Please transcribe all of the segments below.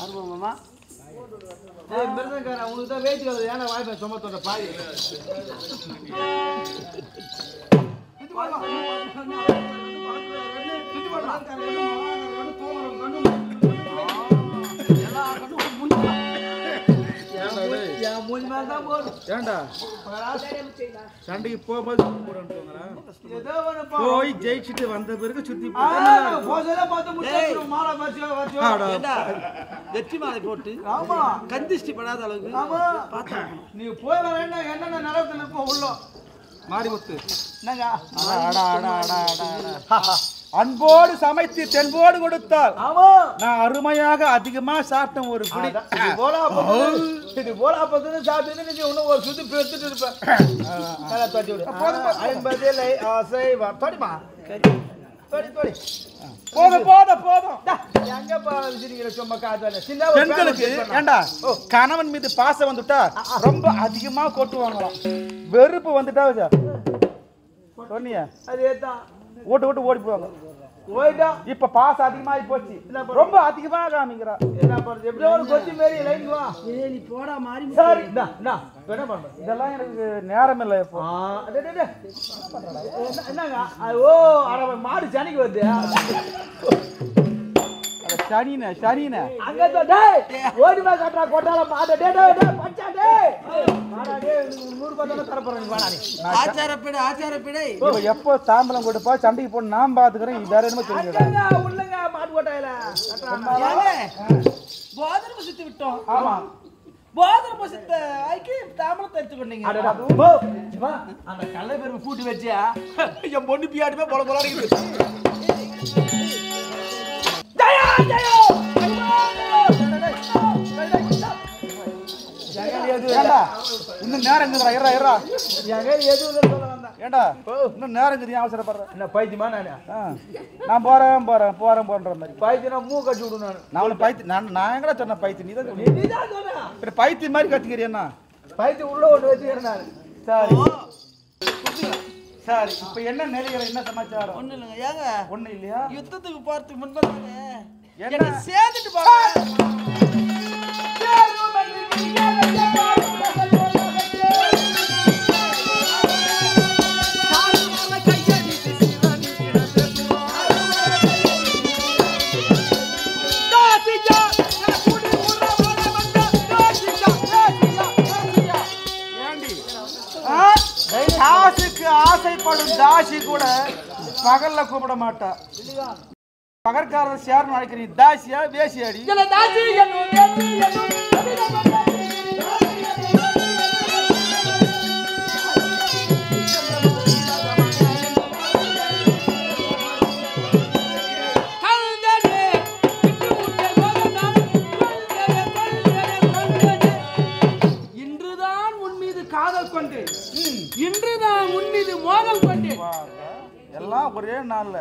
ஆர்வமாமா மிருதங்கார உங்களுக்கு தான் வெயிட் வருது ஏன்னா வாய்ப்பை சுமத்தோட பாய் ஏண்டா சண்டைக்கு போகும்போது போய் ஜெயிச்சுட்டு வந்த பிறகு சுத்தி வெற்றி மாலை போட்டு கந்திஷ்டி படாத அளவுக்கு நீ போய் வர என்னென்ன நிலத்துல இருப்போம் உள்ள மாரிமுத்து அன்போடு சமைத்து தென்போடு கொடுத்தால் நான் அருமையாக அதிகமா சாப்பிட்டேன் ஒரு பிடி இது போலா பத்து சாப்பிட்டு நீ இன்னும் ஒரு சுத்தி பெருத்துட்டு இருப்பேன் கணவன் மீது பாசம் வந்துட்டா ரொம்ப அதிகமா கொட்டுவாங்களாம் வெறுப்பு வந்துட்டா சொன்னியா அதேதான் ஓட்டு ஓட்டு ஓடி போவாங்க இப்ப பாசம் அதிகமாகி போச்சு ரொம்ப அதிகமா காமிக்கிறா என்ன பண்றது எப்படியோ ஒரு கொச்சி மாரி லைன் வா நீ போடா மாறி சரி என்ன பண்ற இதெல்லாம் எனக்கு நேரம் இல்லை இப்போ என்னங்க ஓ அரை மாடு சனிக்கு வருது சனினே அங்க ஓடி மா காட்டுறா கொட்டால மாடு பச்சா ஆச்சாரப்படை எப்போ தாம்பலம் கொடுப்பா சண்டைக்கு போட்டு நான் பாத்துக்கிறேன் வேற என்னமோ தெரியுங்க உள்ளங்க மாட்டு கொட்டாயில போதனை சுத்தி விட்டோம் ஆமா போதனை பசத்த ஐக்கு தாம்பலம் தெரிஞ்சுக்கொண்டீங்க அந்த கள்ள பெருமை கூட்டி வச்சியா என் பொண்ணு பியாடுமே போல போல இருக்குது இன்னும் நேரம் ஏண்டா இன்னும் நேரம் அவசரப்படுறேன் என்ன பைத்தியமா நான் போறேன் மாதிரி பைத்தியம் மூ கட்டி விடு நான் பைத்தியம் நான் எங்கடா சொன்னேன் பைத்தியம் நீதான் சொன்ன பைத்தியம் மாதிரி கட்டிக்கிறேன்னா பைத்தியம் உள்ள ஒன்று வச்சுக்கிறேன் சரி சரி இப்ப என்ன நிலைகள் என்ன சமாச்சாரம் ஒண்ணு இல்லைங்க ஏங்க ஒண்ணு இல்லையா யுத்தத்துக்கு போறதுக்கு முன்பதாங்க என்ன சேர்ந்துட்டு போங்க ஆசைப்படும் தாசி கூட பகல்ல கூப்பிட மாட்டா பகற்காரர் சேரணும் அழைக்கிறீங்க தாசியா வேசியாடி இன்றுதான் உன் மீது காதல் கொண்டு இன்றுதான் உன் மீது மோதல் கொண்டு எல்லாம் ஒரே நாள்ல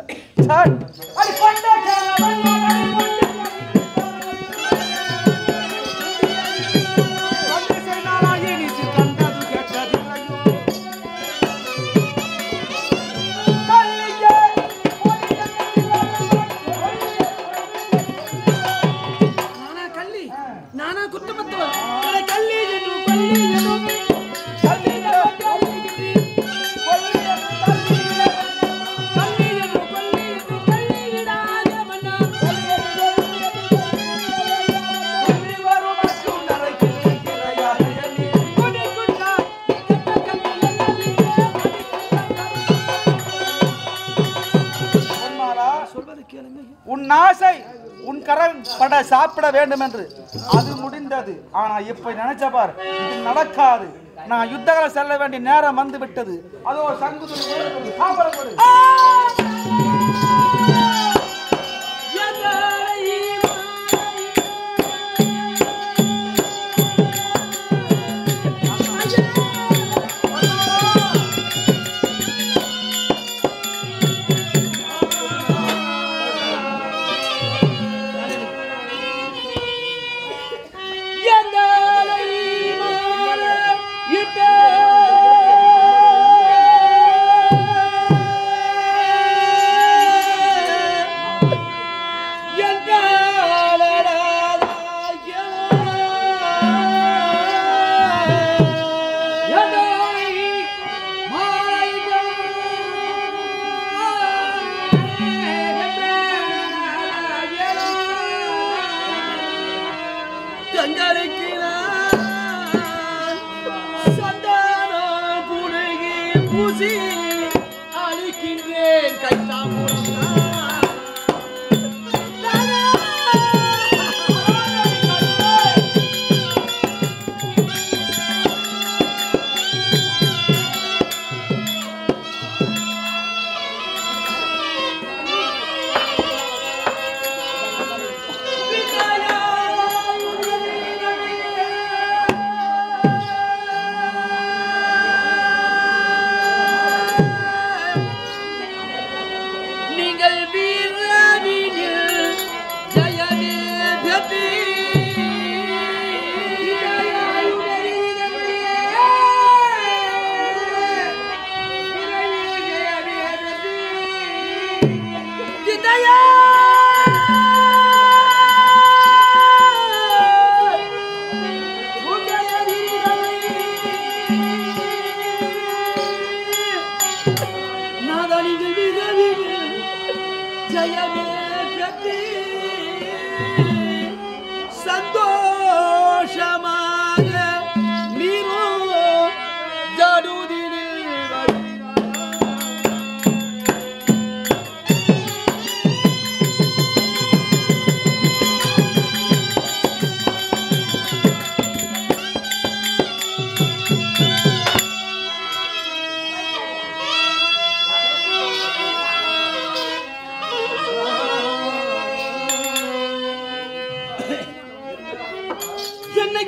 நானா குத்தமத்தவன் உன் ஆசை உன் கரம் பட சாப்பிட வேண்டும் என்று அது முடிந்தது. ஆனா இப்ப நினைச்ச பார், இது நடக்காது. நான் யுத்தகல செல்ல வேண்டிய நேரம் வந்து விட்டது. அதோ சங்குதுரை ஆசி அளிக்கின்றேன் கைத்தாம்பூலம்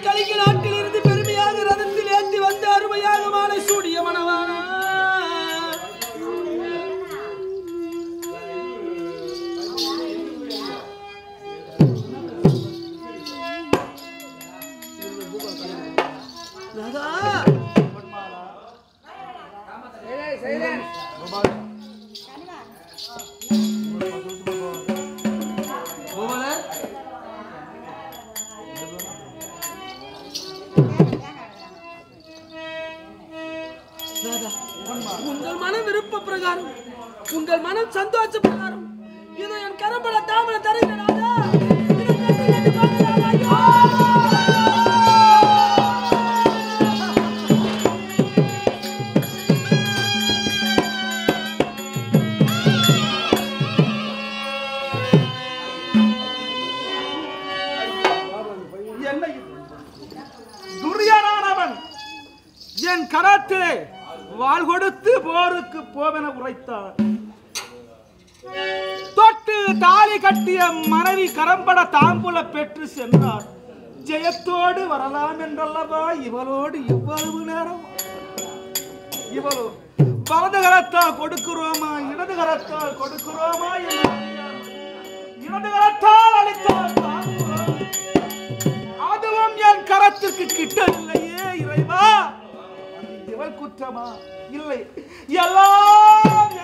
கலிங்க நாட்டில் இருந்து பெருமையாக ரதத்தில் ஏற்றி வந்து அருமையாக மாலை சூடிய மணவானா உங்கள் மன விருப்ப பிரகாரம் உங்கள் மனம் சந்தோஷ பிரகாரம் இதோ என் கரம்பல தாமரை தருகிறேன் துரியானவன் என் கரத்திலே வாள் கொடுத்து போருக்கு போவென உரைத்தார். தொட்டு தாலி கட்டிய மனைவி கரம்பட தாம்பூல பெற்று சென்றார். ஜெயத்தோடு வரலாம் என்றல்லவா இவளோடு இவ்வளவு நேரம். இவளோ வலது கரத்தால் கொடுக்கிறோமா இடது கரத்தால் கொடுக்கிறோமா இடது கரத்தால் அளித்தால் அதுவும் என் கரத்திற்கு கிட்டவில்லையே இறைவா. இவள் குற்றமா இல்லை எல்லாம்